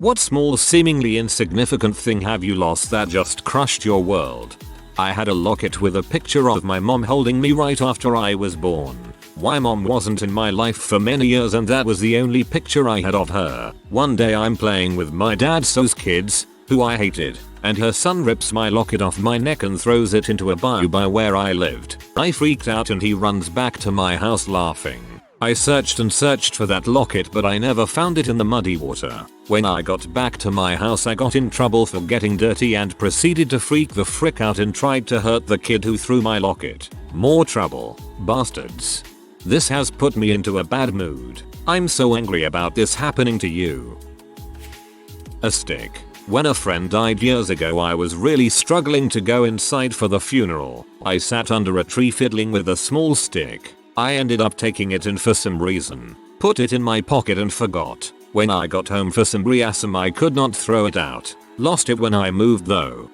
What small seemingly insignificant thing have you lost that just crushed your world? I had a locket with a picture of my mom holding me right after I was born. My mom wasn't in my life for many years and that was the only picture I had of her. One day I'm playing with my dad's kids, who I hated, and her son rips my locket off my neck and throws it into a bayou by where I lived. I freaked out and he runs back to my house laughing. I searched and searched for that locket but I never found it in the muddy water. When I got back to my house I got in trouble for getting dirty and proceeded to freak the frick out and tried to hurt the kid who threw my locket. More trouble. Bastards. This has put me into a bad mood. I'm so angry about this happening to you. A stick. When a friend died years ago I was really struggling to go inside for the funeral. I sat under a tree fiddling with a small stick. I ended up taking it and for some reason put it in my pocket and forgot. When I got home for some reason I could not throw it out. Lost it when I moved though.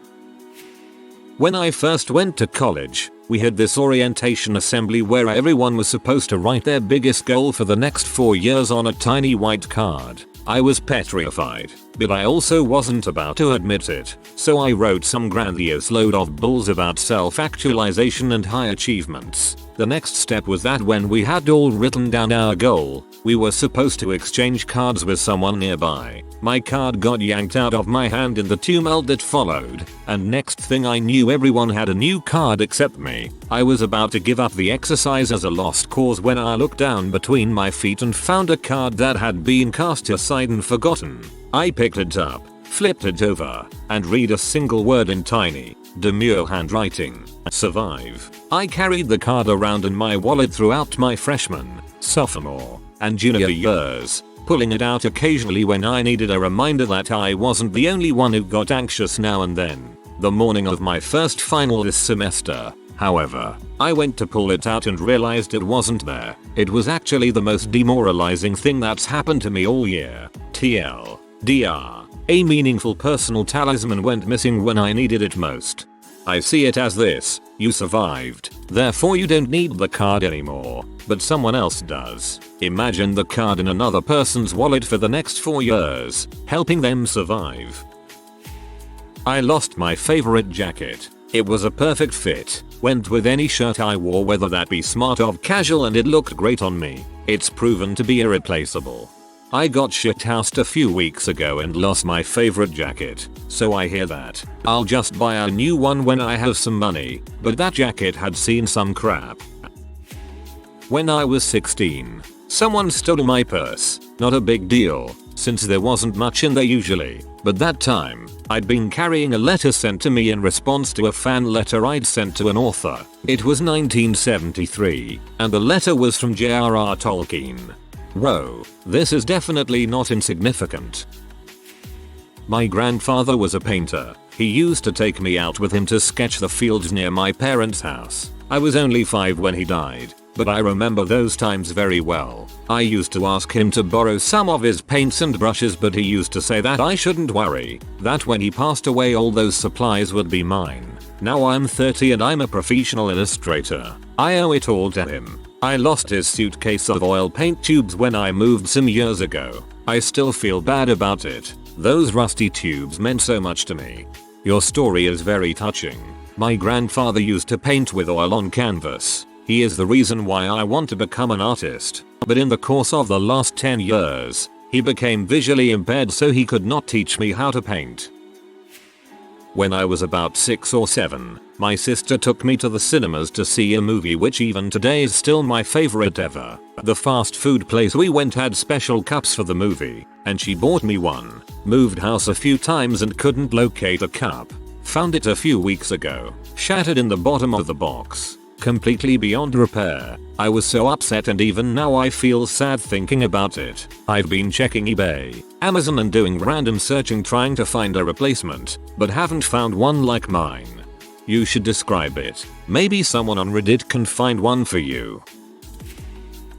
When I first went to college, we had this orientation assembly where everyone was supposed to write their biggest goal for the next 4 years on a tiny white card. I was petrified, but I also wasn't about to admit it, so I wrote some grandiose load of bulls about self-actualization and high achievements. The next step was that when we had all written down our goal, we were supposed to exchange cards with someone nearby. My card got yanked out of my hand in the tumult that followed, and next thing I knew everyone had a new card except me. I was about to give up the exercise as a lost cause when I looked down between my feet and found a card that had been cast aside and forgotten. I picked it up, flipped it over, and read a single word in tiny, demure handwriting. Survive. I carried the card around in my wallet throughout my freshman, sophomore, and junior years, pulling it out occasionally when I needed a reminder that I wasn't the only one who got anxious now and then. The morning of my first final this semester, however, I went to pull it out and realized it wasn't there. It was actually the most demoralizing thing that's happened to me all year. TLDR. A meaningful personal talisman went missing when I needed it most. I see it as this: you survived, therefore you don't need the card anymore, but someone else does. Imagine the card in another person's wallet for the next 4 years, helping them survive. I lost my favorite jacket. It was a perfect fit, went with any shirt I wore, whether that be smart or casual, and it looked great on me. It's proven to be irreplaceable. I got shithoused a few weeks ago and lost my favorite jacket, so I hear that. I'll just buy a new one when I have some money, but that jacket had seen some crap. When I was 16, someone stole my purse. Not a big deal, since there wasn't much in there usually, but that time, I'd been carrying a letter sent to me in response to a fan letter I'd sent to an author. It was 1973, and the letter was from J.R.R. Tolkien. Whoa, this is definitely not insignificant. My grandfather was a painter. He used to take me out with him to sketch the fields near my parents' house. I was only 5 when he died, but I remember those times very well. I used to ask him to borrow some of his paints and brushes, but he used to say that I shouldn't worry, that when he passed away all those supplies would be mine. Now I'm 30 and I'm a professional illustrator. I owe it all to him. I lost his suitcase of oil paint tubes when I moved some years ago. I still feel bad about it. Those rusty tubes meant so much to me. Your story is very touching. My grandfather used to paint with oil on canvas. He is the reason why I want to become an artist. But in the course of the last 10 years, he became visually impaired, so he could not teach me how to paint. When I was about 6 or 7, my sister took me to the cinemas to see a movie which even today is still my favorite ever. The fast food place we went had special cups for the movie, and she bought me one. Moved house a few times and couldn't locate a cup. Found it a few weeks ago, shattered in the bottom of the box, completely beyond repair. I was so upset, and even now I feel sad thinking about it. I've been checking eBay, Amazon and doing random searching trying to find a replacement, but haven't found one like mine. You should describe it. Maybe someone on Reddit can find one for you.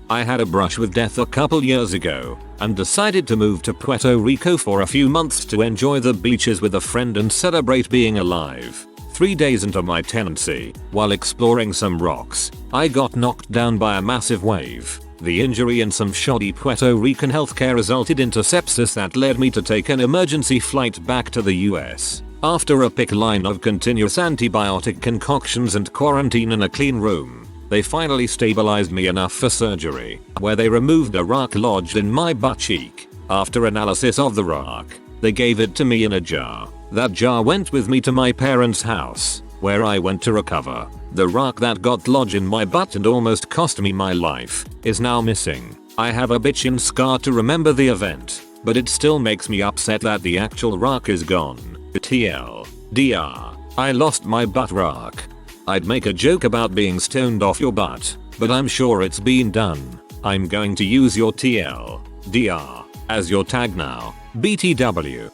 I had a brush with death a couple years ago and decided to move to Puerto Rico for a few months to enjoy the beaches with a friend and celebrate being alive. 3 days into my tenancy, while exploring some rocks, I got knocked down by a massive wave. The injury in some shoddy Puerto Rican healthcare resulted into sepsis that led me to take an emergency flight back to the US. After a pick line of continuous antibiotic concoctions and quarantine in a clean room, they finally stabilized me enough for surgery, where they removed a rock lodged in my butt cheek. After analysis of the rock, they gave it to me in a jar. That jar went with me to my parents' house, where I went to recover. The rock that got lodged in my butt and almost cost me my life is now missing. I have a bitchin' scar to remember the event, but it still makes me upset that the actual rock is gone. TLDR. I lost my butt rock. I'd make a joke about being stoned off your butt, but I'm sure it's been done. I'm going to use your TLDR as your tag now. BTW.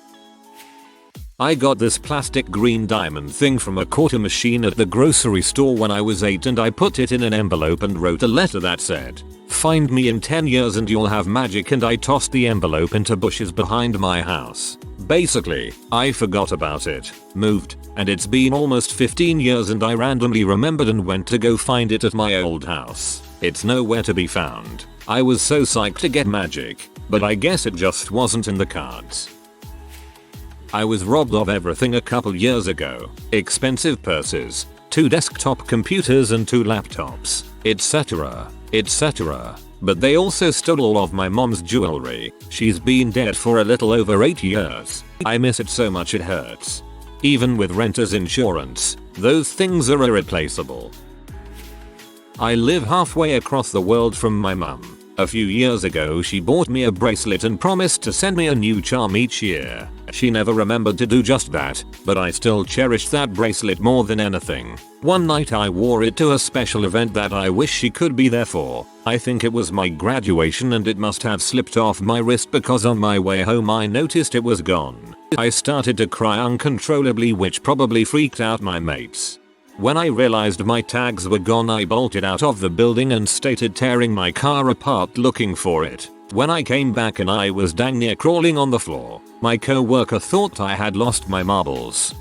I got this plastic green diamond thing from a quarter machine at the grocery store when I was 8 and I put it in an envelope and wrote a letter that said, "Find me in 10 years and you'll have magic," and I tossed the envelope into bushes behind my house. Basically, I forgot about it, moved, and it's been almost 15 years and I randomly remembered and went to go find it at my old house. It's nowhere to be found. I was so psyched to get magic, but I guess it just wasn't in the cards. I was robbed of everything a couple years ago. Expensive purses, 2 desktop computers and 2 laptops, etc. etc. But they also stole all of my mom's jewelry. She's been dead for a little over 8 years. I miss it so much it hurts. Even with renter's insurance, those things are irreplaceable. I live halfway across the world from my mum. A few years ago she bought me a bracelet and promised to send me a new charm each year. She never remembered to do just that, but I still cherish that bracelet more than anything. One night I wore it to a special event that I wish she could be there for. I think it was my graduation and it must have slipped off my wrist because on my way home I noticed it was gone. I started to cry uncontrollably, which probably freaked out my mates. When I realized my tags were gone, I bolted out of the building and started tearing my car apart looking for it. When I came back and I was dang near crawling on the floor, my co-worker thought I had lost my marbles.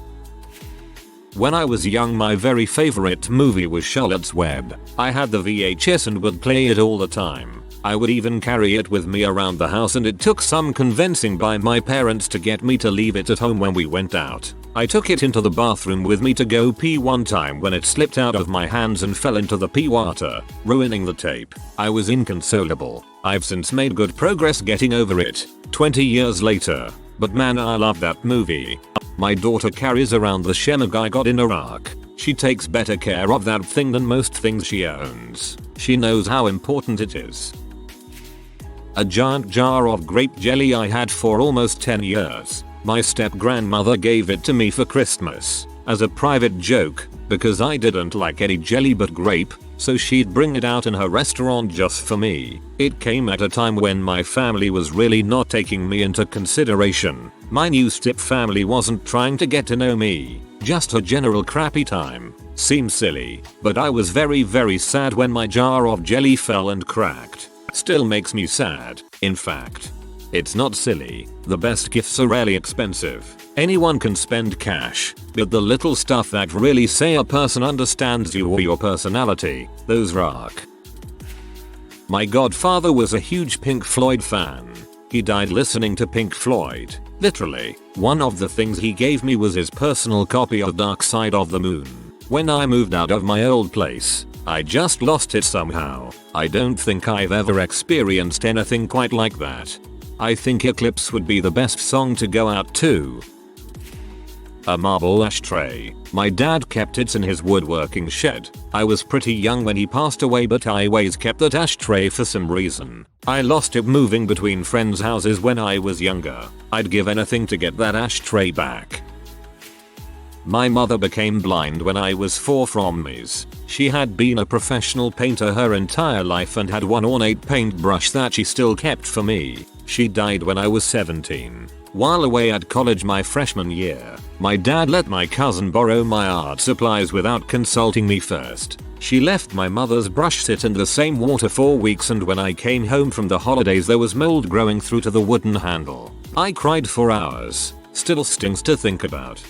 When I was young, my very favorite movie was Charlotte's Web. I had the VHS and would play it all the time. I would even carry it with me around the house, and it took some convincing by my parents to get me to leave it at home when we went out. I took it into the bathroom with me to go pee one time when it slipped out of my hands and fell into the pee water, ruining the tape. I was inconsolable. I've since made good progress getting over it, 20 years later, but man, I love that movie. My daughter carries around the shemagh I got in Iraq. She takes better care of that thing than most things she owns. She knows how important it is. A giant jar of grape jelly I had for almost 10 years. My step-grandmother gave it to me for Christmas, as a private joke, because I didn't like any jelly but grape, so she'd bring it out in her restaurant just for me. It came at a time when my family was really not taking me into consideration. My new step family wasn't trying to get to know me, just a general crappy time. Seems silly, but I was very sad when my jar of jelly fell and cracked. Still makes me sad, in fact. It's not silly. The best gifts are rarely expensive. Anyone can spend cash, but the little stuff that really say a person understands you or your personality, those rock. My godfather was a huge Pink Floyd fan. He died listening to Pink Floyd, literally. One of the things he gave me was his personal copy of Dark Side of the Moon. When I moved out of my old place, I just lost it somehow. I don't think I've ever experienced anything quite like that. I think Eclipse would be the best song to go out to. A marble ashtray. My dad kept it in his woodworking shed. I was pretty young when he passed away, but I always kept that ashtray for some reason. I lost it moving between friends' houses when I was younger. I'd give anything to get that ashtray back. My mother became blind when I was 4 from measles. She had been a professional painter her entire life and had one ornate paintbrush that she still kept for me. She died when I was 17. While away at college my freshman year, my dad let my cousin borrow my art supplies without consulting me first. She left my mother's brush sit in the same water for weeks, and when I came home from the holidays there was mold growing through to the wooden handle. I cried for hours. Still stings to think about.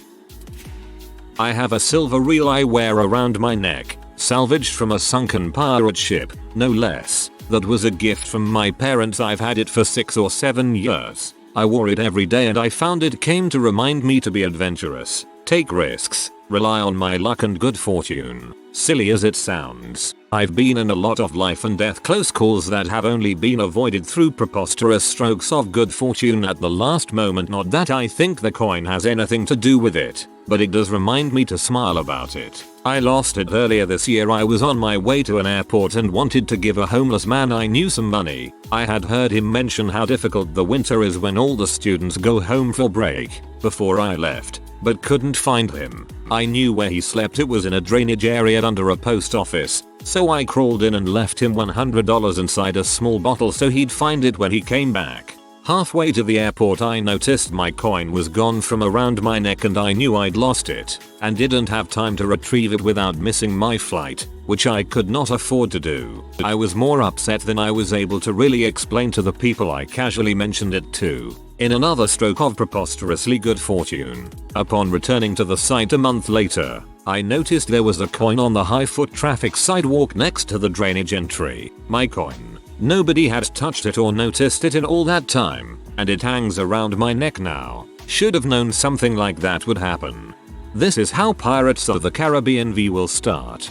I have a silver reel I wear around my neck, salvaged from a sunken pirate ship, no less. That was a gift from my parents. I've had it for 6 or 7 years. I wore it every day and I found it came to remind me to be adventurous, take risks, rely on my luck and good fortune. Silly as it sounds, I've been in a lot of life and death close calls that have only been avoided through preposterous strokes of good fortune at the last moment. Not that I think the coin has anything to do with it, but it does remind me to smile about it. I lost it earlier this year. I was on my way to an airport and wanted to give a homeless man I knew some money. I had heard him mention how difficult the winter is when all the students go home for break before I left, but couldn't find him. I knew where he slept. It was in a drainage area under a post office, so I crawled in and left him $100 inside a small bottle so he'd find it when he came back. Halfway to the airport I noticed my coin was gone from around my neck and I knew I'd lost it and didn't have time to retrieve it without missing my flight, which I could not afford to do. I was more upset than I was able to really explain to the people I casually mentioned it to. In another stroke of preposterously good fortune, upon returning to the site a month later, I noticed there was a coin on the high foot traffic sidewalk next to the drainage entry. My coin. Nobody had touched it or noticed it in all that time, and it hangs around my neck now. Should have known something like that would happen. This is how Pirates of the Caribbean V will start.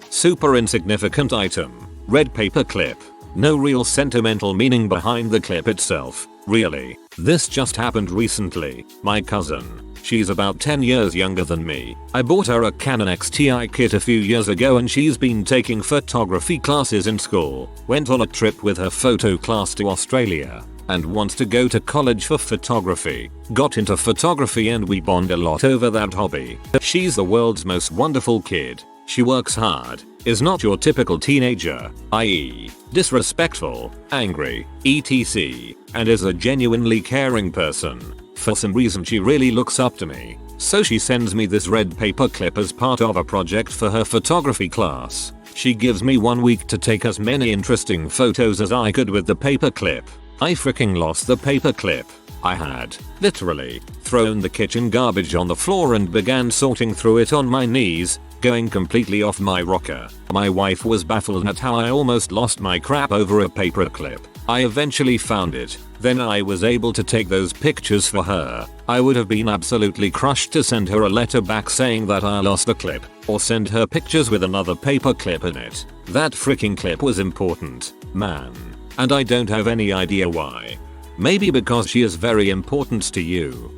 Super insignificant item. Red paper clip. No real sentimental meaning behind the clip itself. Really. This just happened recently. My cousin. She's about 10 years younger than me. I bought her a Canon XTI kit a few years ago and she's been taking photography classes in school. Went on a trip with her photo class to Australia and wants to go to college for photography. Got into photography and we bond a lot over that hobby. She's the world's most wonderful kid. She works hard, is not your typical teenager, i.e. disrespectful, angry, etc., and is a genuinely caring person. For some reason she really looks up to me, so she sends me this red paper clip as part of a project for her photography class. She gives me 1 week to take as many interesting photos as I could with the paper clip. I freaking lost the paper clip. I had, literally, thrown the kitchen garbage on the floor and began sorting through it on my knees, going completely off my rocker. My wife was baffled at how I almost lost my crap over a paper clip. I eventually found it. Then I was able to take those pictures for her. I would have been absolutely crushed to send her a letter back saying that I lost the clip, or send her pictures with another paper clip in it. That freaking clip was important, man. And I don't have any idea why. Maybe because she is very important to you.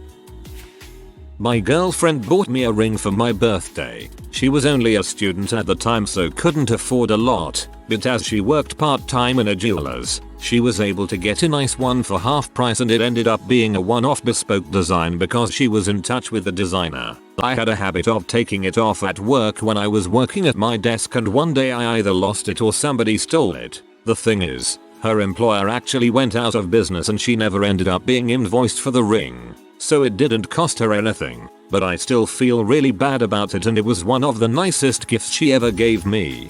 My girlfriend bought me a ring for my birthday. She was only a student at the time so couldn't afford a lot, but as she worked part-time in a jeweler's, she was able to get a nice one for half price and it ended up being a one-off bespoke design because she was in touch with the designer. I had a habit of taking it off at work when I was working at my desk and one day I either lost it or somebody stole it. The thing is, her employer actually went out of business and she never ended up being invoiced for the ring. So it didn't cost her anything, but I still feel really bad about it and it was one of the nicest gifts she ever gave me.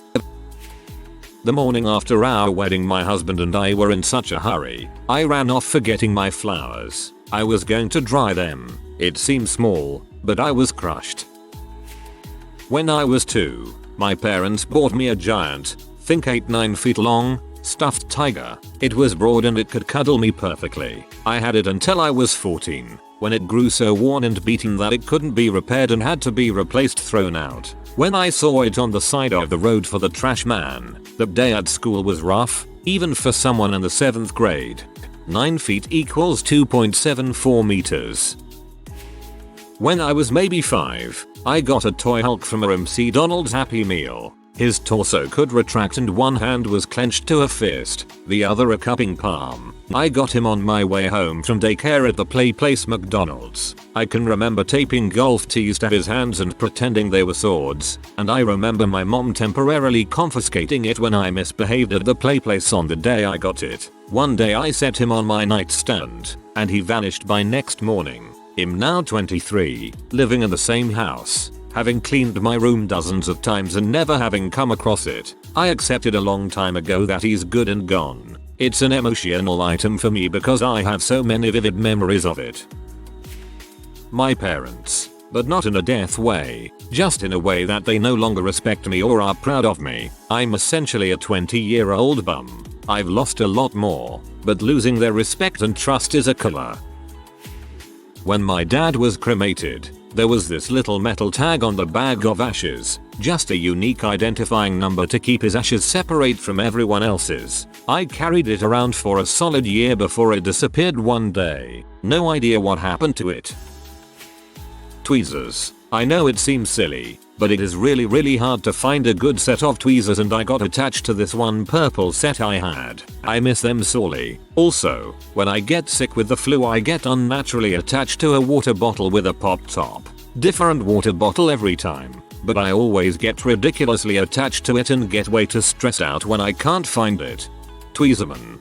The morning after our wedding my husband and I were in such a hurry, I ran off forgetting my flowers. I was going to dry them. It seemed small, but I was crushed. When I was 2, my parents bought me a giant, think 8-9 feet long, stuffed tiger. It was broad and it could cuddle me perfectly. I had it until I was 14, when it grew so worn and beaten that it couldn't be repaired and had to be replaced, thrown out. When I saw it on the side of the road for the trash man, the day at school was rough, even for someone in the 7th grade. 9 feet equals 2.74 meters. When I was maybe 5, I got a toy Hulk from a MC Donald's Happy Meal. His torso could retract and one hand was clenched to a fist, the other a cupping palm. I got him on my way home from daycare at the play place McDonald's. I can remember taping golf tees to his hands and pretending they were swords, and I remember my mom temporarily confiscating it when I misbehaved at the play place on the day I got it. One day I set him on my nightstand, and he vanished by next morning. I'm now 23, living in the same house, having cleaned my room dozens of times and never having come across it. I accepted a long time ago that he's good and gone. It's an emotional item for me because I have so many vivid memories of it. My parents. but not in a death way, just in a way that they no longer respect me or are proud of me. I'm essentially a 20-year-old bum. I've lost a lot more, but losing their respect and trust is a killer. When my dad was cremated, there was this little metal tag on the bag of ashes, just a unique identifying number to keep his ashes separate from everyone else's. I carried it around for a solid year before it disappeared one day. No idea what happened to it. Tweezers. I know it seems silly, but it is really hard to find a good set of tweezers, and I got attached to this one purple set I had. I miss them sorely. Also, when I get sick with the flu, I get unnaturally attached to a water bottle with a pop top. Different water bottle every time, but I always get ridiculously attached to it and get way too stressed out when I can't find it. Tweezerman.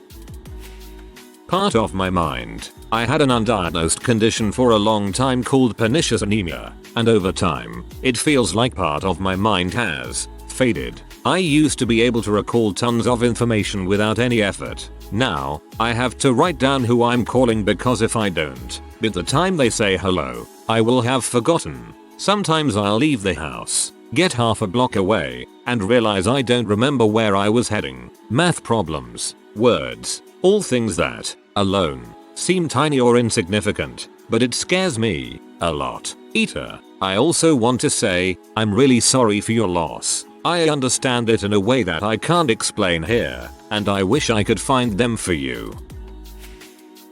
Part of my mind. I had an undiagnosed condition for a long time called pernicious anemia, and over time, it feels like part of my mind has faded. I used to be able to recall tons of information without any effort. Now, I have to write down who I'm calling, because if I don't, by the time they say hello, I will have forgotten. Sometimes I'll leave the house, get half a block away, and realize I don't remember where I was heading. Math problems, words, all things that, alone, seem tiny or insignificant, but it scares me a lot. Eater. I also want to say, I'm really sorry for your loss. I understand it in a way that I can't explain here, and I wish I could find them for you.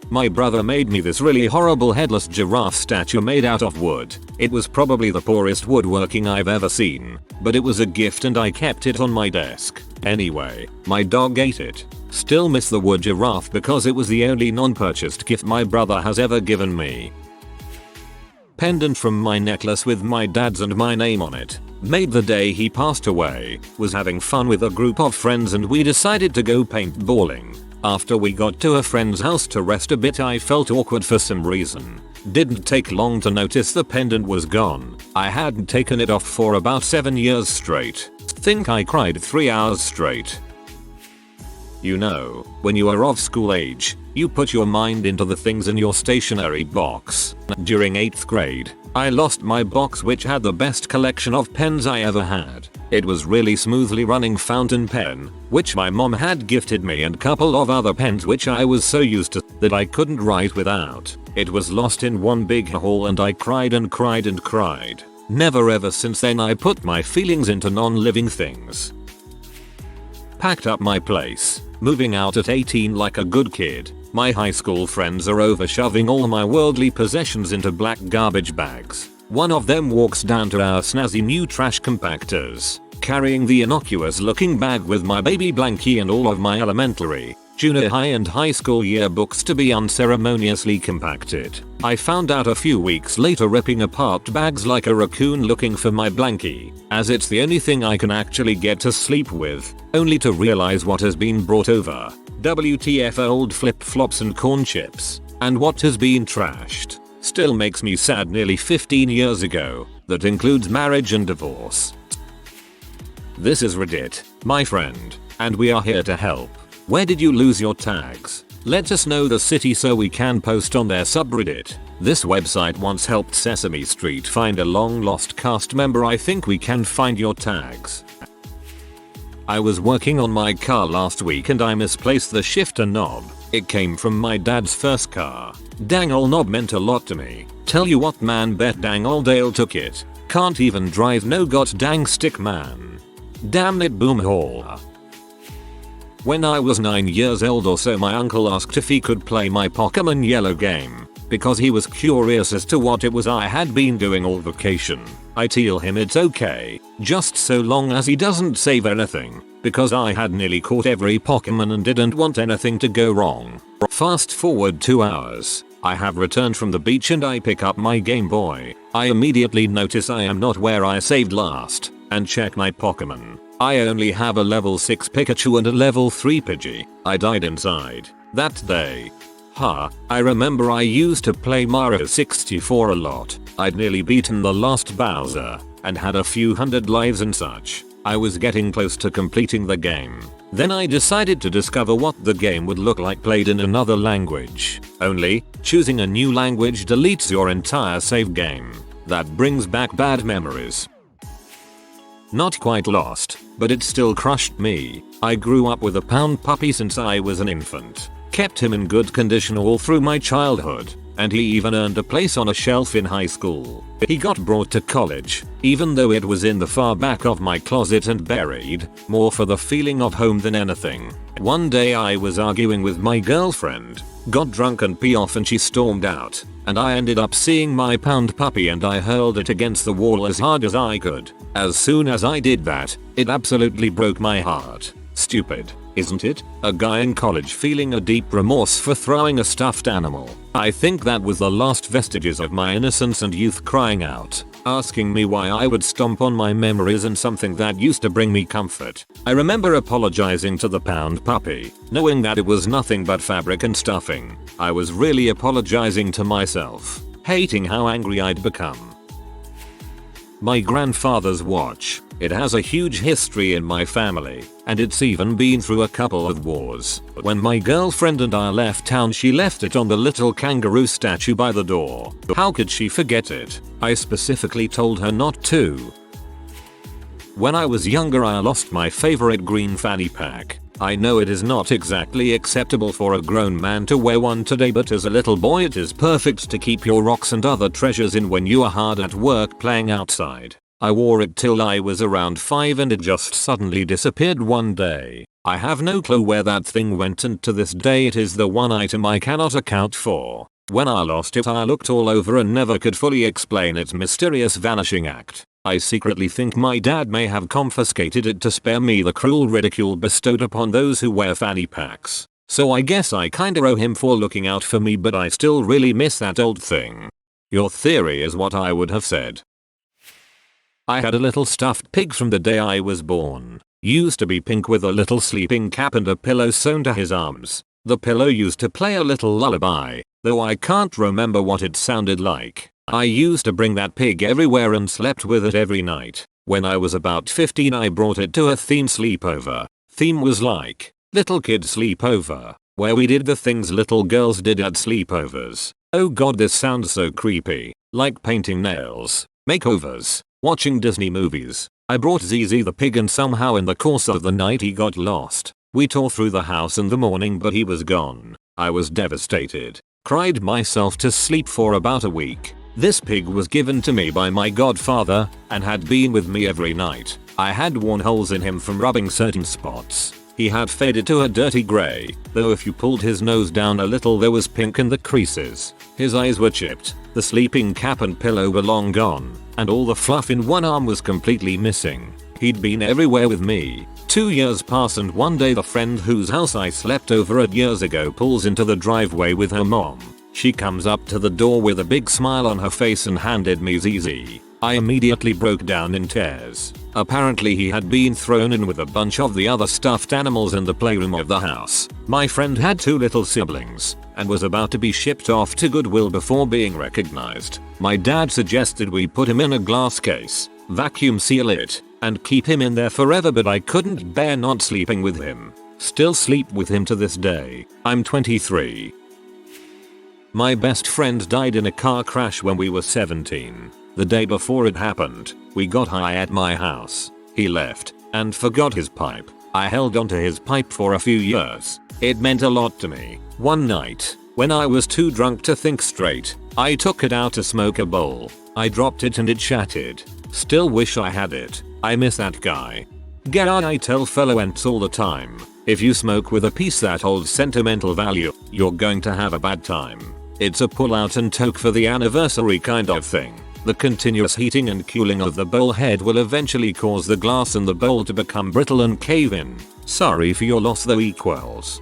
My brother made me this really horrible headless giraffe statue made out of wood. It was probably the poorest woodworking I've ever seen, but it was a gift and I kept it on my desk. Anyway, my dog ate it. Still miss the wood giraffe because it was the only non-purchased gift my brother has ever given me. Pendant from my necklace with my dad's and my name on it. Made the day he passed away. Was having fun with a group of friends and we decided to go paintballing. After we got to a friend's house to rest a bit, I felt awkward for some reason. Didn't take long to notice the pendant was gone. I hadn't taken it off for about 7 years straight. Think I cried 3 hours straight. You know, when you are of school age, you put your mind into the things in your stationery box. During 8th grade, I lost my box which had the best collection of pens I ever had. It was really smoothly running fountain pen, which my mom had gifted me, and couple of other pens which I was so used to that I couldn't write without. It was lost in one big haul and I cried and cried and cried. Never ever since then I put my feelings into non-living things. Packed up my place, moving out at 18 like a good kid. My high school friends are over shoving all my worldly possessions into black garbage bags. One of them walks down to our snazzy new trash compactors, carrying the innocuous looking bag with my baby blankie and all of my elementary, junior high and high school yearbooks to be unceremoniously compacted. I found out a few weeks later ripping apart bags like a raccoon looking for my blankie, as it's the only thing I can actually get to sleep with, only to realize what has been brought over. WTF old flip-flops and corn chips, and what has been trashed. Still makes me sad nearly 15 years ago. That includes marriage and divorce. This is Reddit, my friend, and we are here to help. Where did you lose your tags? Let us know the city so we can post on their subreddit. This website once helped Sesame Street find a long lost cast member. I think we can find your tags. I was working on my car last week and I misplaced the shifter knob. It came from my dad's first car. Dang ol' knob meant a lot to me. Tell you what man, bet dang ol' Dale took it. Can't even drive no got dang stick man. Damn it, boom haul. When I was 9 years old or so, my uncle asked if he could play my Pokemon Yellow game, because he was curious as to what it was I had been doing all vacation. I tell him it's okay, just so long as he doesn't save anything, because I had nearly caught every Pokemon and didn't want anything to go wrong. Fast forward 2 hours. I have returned from the beach and I pick up my Game Boy. I immediately notice I am not where I saved last, and check my Pokemon. I only have a level 6 Pikachu and a level 3 Pidgey. I died inside that day. I remember I used to play Mario 64 a lot. I'd nearly beaten the last Bowser, and had a few hundred lives and such. I was getting close to completing the game. Then I decided to discover what the game would look like played in another language. Only, choosing a new language deletes your entire save game. That brings back bad memories. Not quite lost, but it still crushed me. I grew up with a pound puppy since I was an infant. Kept him in good condition all through my childhood, and he even earned a place on a shelf in high school. He got brought to college, even though it was in the far back of my closet and buried, more for the feeling of home than anything. One day I was arguing with my girlfriend, got drunk and pee off, and she stormed out, and I ended up seeing my pound puppy and I hurled it against the wall as hard as I could. As soon as I did that, it absolutely broke my heart. Stupid, isn't it? A guy in college feeling a deep remorse for throwing a stuffed animal. I think that was the last vestiges of my innocence and youth crying out, asking me why I would stomp on my memories and something that used to bring me comfort. I remember apologizing to the pound puppy, knowing that it was nothing but fabric and stuffing. I was really apologizing to myself, hating how angry I'd become. My grandfather's watch. It has a huge history in my family, and it's even been through a couple of wars. When my girlfriend and I left town, she left it on the little kangaroo statue by the door. How could she forget it? I specifically told her not to. When I was younger, I lost my favorite green fanny pack. I know it is not exactly acceptable for a grown man to wear one today, but as a little boy it is perfect to keep your rocks and other treasures in when you are hard at work playing outside. I wore it till I was around 5 and it just suddenly disappeared one day. I have no clue where that thing went, and to this day it is the one item I cannot account for. When I lost it, I looked all over and never could fully explain its mysterious vanishing act. I secretly think my dad may have confiscated it to spare me the cruel ridicule bestowed upon those who wear fanny packs. So I guess I kinda owe him for looking out for me, but I still really miss that old thing. Your theory is what I would have said. I had a little stuffed pig from the day I was born. Used to be pink with a little sleeping cap and a pillow sewn to his arms. The pillow used to play a little lullaby, though I can't remember what it sounded like. I used to bring that pig everywhere and slept with it every night. When I was about 15, I brought it to a theme sleepover. Theme was like little kid sleepover, where we did the things little girls did at sleepovers. Oh god, this sounds so creepy. Like painting nails, makeovers, watching Disney movies. I brought ZZ the pig, and somehow in the course of the night he got lost. We tore through the house in the morning, but he was gone. I was devastated. Cried myself to sleep for about a week. This pig was given to me by my godfather and had been with me every night. I had worn holes in him from rubbing certain spots. He had faded to a dirty grey, though if you pulled his nose down a little there was pink in the creases. His eyes were chipped, the sleeping cap and pillow were long gone, and all the fluff in one arm was completely missing. He'd been everywhere with me. 2 years pass, and one day the friend whose house I slept over at years ago pulls into the driveway with her mom. She comes up to the door with a big smile on her face and handed me ZZ. I immediately broke down in tears. Apparently he had been thrown in with a bunch of the other stuffed animals in the playroom of the house. My friend had 2 little siblings and was about to be shipped off to Goodwill before being recognized. My dad suggested we put him in a glass case, vacuum seal it, and keep him in there forever, but I couldn't bear not sleeping with him. Still sleep with him to this day. I'm 23. My best friend died in a car crash when we were 17. The day before it happened, we got high at my house. He left and forgot his pipe. I held onto his pipe for a few years. It meant a lot to me. One night, when I was too drunk to think straight, I took it out to smoke a bowl. I dropped it and it shattered. Still wish I had it. I miss that guy. I tell fellow ents all the time, if you smoke with a piece that holds sentimental value, you're going to have a bad time. It's a pull out and toke for the anniversary kind of thing. The continuous heating and cooling of the bowl head will eventually cause the glass in the bowl to become brittle and cave in. Sorry for your loss though, equals.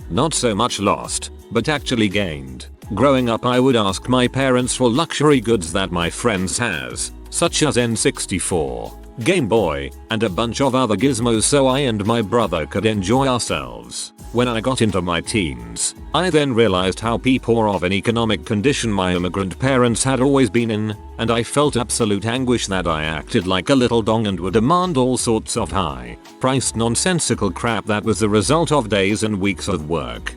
Not so much lost, but actually gained. Growing up, I would ask my parents for luxury goods that my friends has, such as N64, Game Boy, and a bunch of other gizmos so I and my brother could enjoy ourselves. When I got into my teens, I then realized how poor of an economic condition my immigrant parents had always been in, and I felt absolute anguish that I acted like a little dong and would demand all sorts of high-priced nonsensical crap that was the result of days and weeks of work.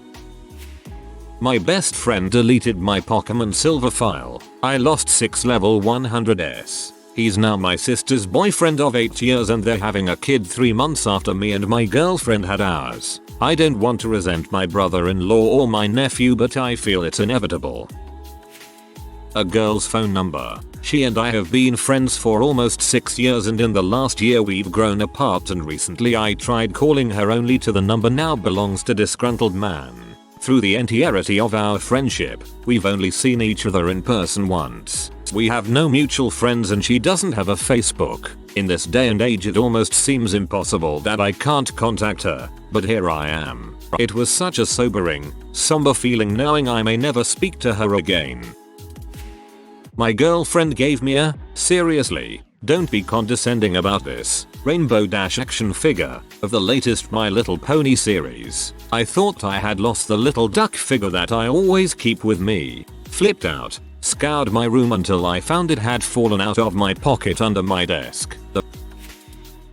My best friend deleted my Pokemon Silver file. I lost 6 level 100s. He's now my sister's boyfriend of 8 years and they're having a kid 3 months after me and my girlfriend had ours. I don't want to resent my brother-in-law or my nephew, but I feel it's inevitable. A girl's phone number. She and I have been friends for almost 6 years and in the last year we've grown apart, and recently I tried calling her only to the number now belongs to disgruntled man. Through the entirety of our friendship, we've only seen each other in person once. We have no mutual friends and she doesn't have a Facebook. In this day and age it almost seems impossible that I can't contact her, but here I am. It was such a sobering, somber feeling knowing I may never speak to her again. My girlfriend gave me a, seriously, don't be condescending about this, rainbow dash action figure of the latest My Little Pony series. I thought I had lost the little duck figure that I always keep with me. Flipped out, scoured my room until I found it had fallen out of my pocket under my desk.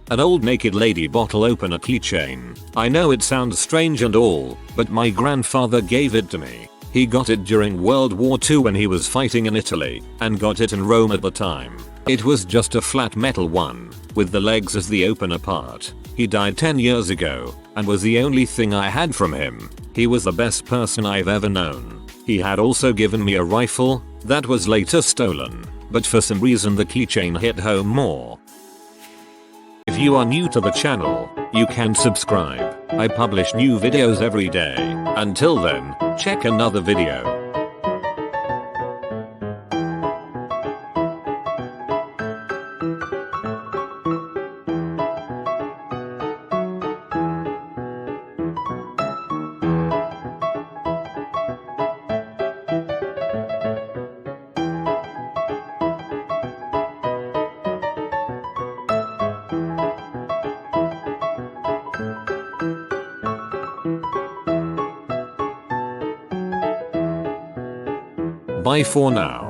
An old naked lady bottle opener keychain. I know it sounds strange and all, but my grandfather gave it to me. He got it during World War II when he was fighting in Italy, and got it in Rome at the time. It was just a flat metal one, with the legs as the opener part. He died 10 years ago, and was the only thing I had from him. He was the best person I've ever known. He had also given me a rifle, that was later stolen, but for some reason the keychain hit home more. If you are new to the channel, you can subscribe. I publish new videos every day. Until then, check another video. Bye for now.